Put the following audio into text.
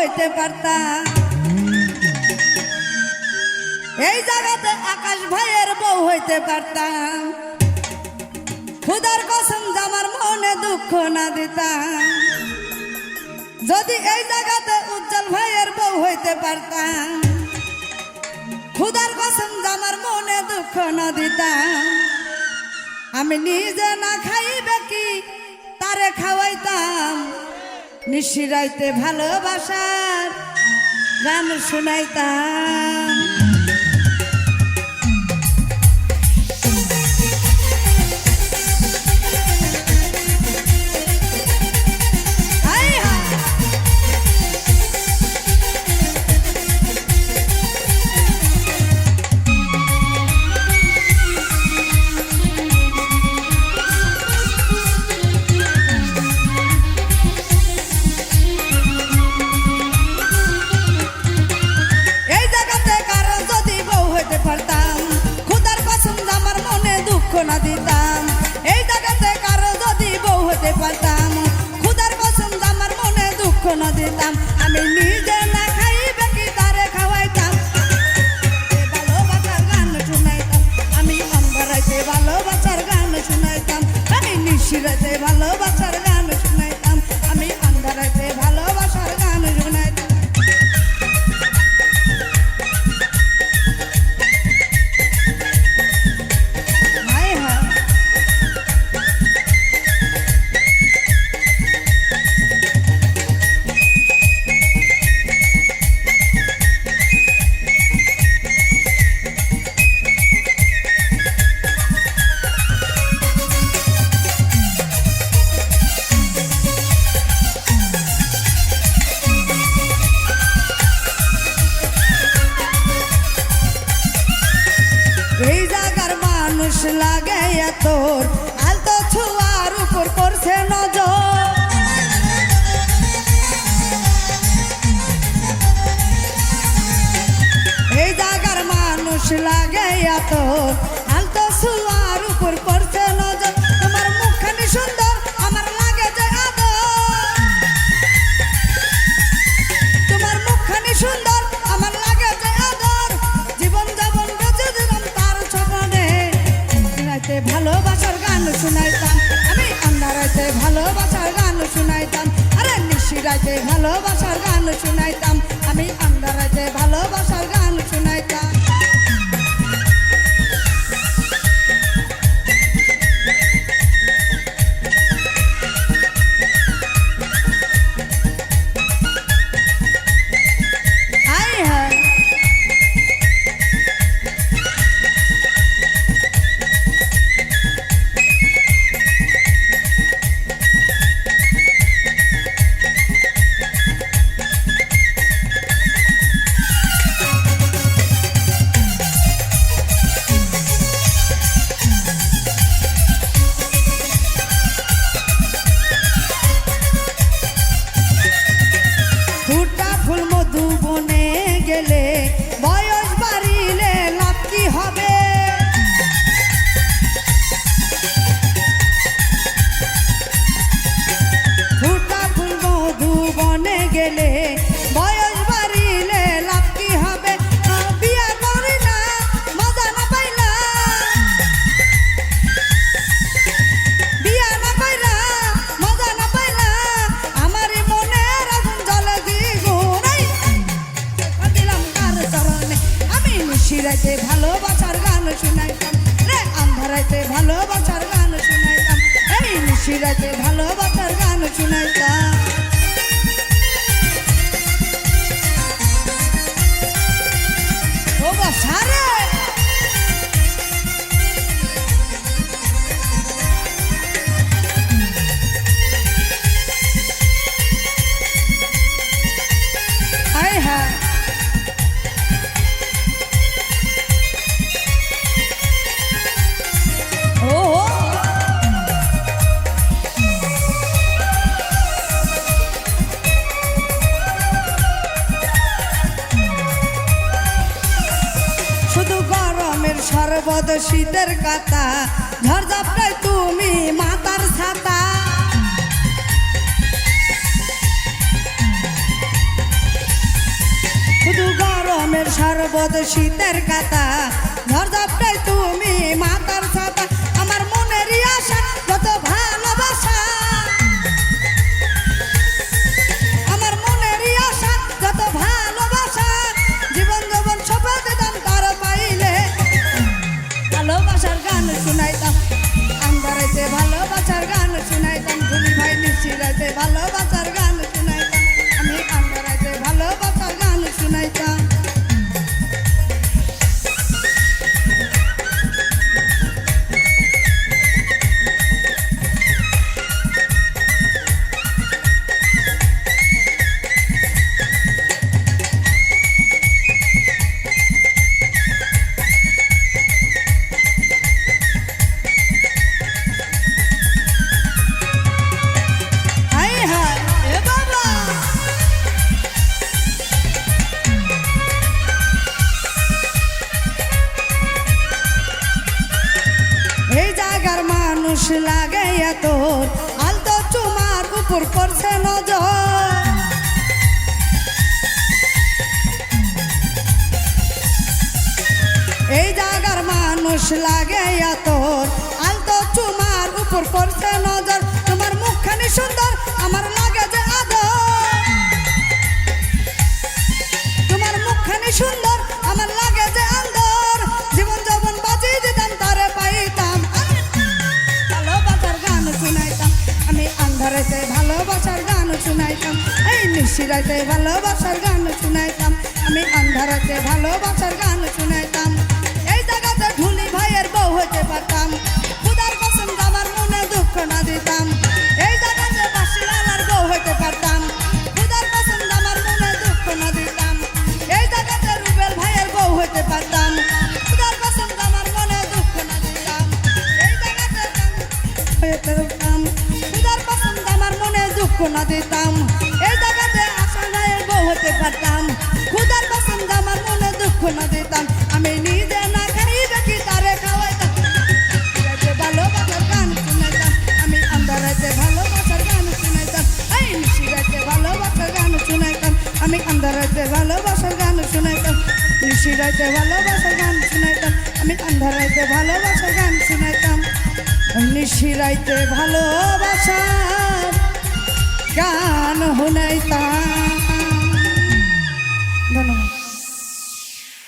হইতে পারতাম। এই জায়গাতে আকাশ ভাইয়ের বউ হইতে পারতাম। খুদার কসম আমার মনে দুঃখ না দিতাম। যদি এই জায়গাতে উজ্জ্বল ভাইয়ের বউ হইতে পারতাম। খুদার কসম আমার মনে দুঃখ না দিতাম। আমি নিজে না খাইবে কি তারে খাওয়াইতাম। নিশিরাইতে ভালোবাসার গান শুনাইতাম। না দিতাম এই জায়গাতে কারো যদি বউ হতে পারতাম। খুদার কসম আমার মনে দুঃখ না দিতাম। আমি নিজে না খাইবে কি তারে খাওয়াইতাম। ভালোবাসার গান শুনাইতাম। আমি অন্ধরাইতে ভালোবাসার গান শুনাইতাম। আমি নিশিরাইতে ভালোবাসার গান শুনাইতাম। আমি অন্ধরাইতে ভালোবাসার গান শুনাইতাম। এই জায়গার মানুষ লাগে তোর আলতো ছোঁয়ার উপর করছে নজর। এই জায়গার মানুষ লাগে তোর আলতো ছোঁয়ার উপর করছে নজর। তোমার মুখখানি সুন্দর আমার লাগে যে আদর। তোমার মুখখানি সুন্দর আমার লাগে যে আদর। জীবন যাপন বেঁচে দিলাম তার ছবনে। রাতে ভালোবাসার গান শুনাইতাম। আমি আন্ধারাতে ভালোবাসার গান শুনাইতাম। আরে নিশিরাতে ভালোবাসার গান শুনাইতাম। আমি আন্ধারাতে ভালোবাসার গান শুনাইতাম। বয়স বাড়িলে লাভ কি হবে। ফুটা ফুল মধু বনে গেলে বয়স বাড়িলে লাভ কি হবে। বিয়া করি না মজা না পাইলা। বিয়া না পাইলা মজা না পাইলা। আমার মনের আগুন জ্বলে দ্বিগুণ। আমি নিশিরাইতে ভালোবাসার গান শুনাইতাম। রে আন্ধারাইতে ভালোবাসার গান শুনাইতাম। এই নিশিরাইতে ভালোবাসার গান শুনাইতাম। ও বাসারে হায় হায়। সর্বদ শীতের কাতা ঝড়ঝাপটায় তুমি মাতার ছাতা। পর্বত শীতের কাতা ঝড়ঝাপটাই তুমি মাতার ছাতা আমার মনেরই আশা যত ভালোবাসা আমার মনেরই আশা যত ভালোবাসা জীবন যৌবন সপে দিতাম তার পাইলে ভালোবাসার গান শুনাইতাম আন্ধারাইতে ভালোবাসার গান শুনাইতাম ধুলি ভাই নিশিরাইতে ভালোবাসার গান শুনাইতাম আমি আন্ধারাইতে ভালোবাসার গান শুনাইতাম লাগাইয়া তোর আলতো চুমার উপর করছে নজর এই জায়গার মানুষ লাগাইয়া তোর আলতো চুমার উপর করছে নজর তোমার মুখখানি সুন্দর আমার লাগে যে আদর তোমার মুখখানি সুন্দর আমার লাগে যে আদর জীবন যৌবন বাঁচিয়ে দিতাম তারে পাইতাম শুনাইতাম আমি আন্ধারেতে ভালোবাসার গান শুনাইতাম এই নিশিরাইতে ভালোবাসার গান শুনাইতাম আমি আন্ধারেতে ভালোবাসার গান শুনাইতাম এই জায়গাতে ঢুলি ভাইয়ের বউ হতে পারতাম খুদার কসম আমার মনে দুঃখ না দিতাম এই জায়গাতে বাসিরালার বউ হতে পারতাম খুদার কসম আমার মনে দুঃখ না দিতাম এই জায়গাতে রুবেল ভাইয়ের বউ হতে পারতাম খুদার কসম আমার মনে দুঃখ না দিতাম এই জায়গাতে খুদার কসম আমার মনে দুঃখ না দিতাম এই জায়গাতে আশা রায়ের বউ হতে পারতাম খুদার কসম আমার মনে দুঃখ না দিতাম আমি নিজে না খাইবে কি তারে খাওয়াইতাম ভালোবাসার গান শুনাইতাম আমি আন্ধারাতে ভালোবাসার গান শুনাইতাম এই নিশিরাতে ভালোবাসার গান শুনাইতাম আমি আন্ধারাতে ভালোবাসার গান শুনাইতাম নিশিরাতে ভালোবাসার গান শুনাইতাম আমি আন্ধারাতে ভালোবাসার গান শুনাইতাম নিশিরাইতে ভালোবাসার গান শুনাইতাম। ধন্যবাদ।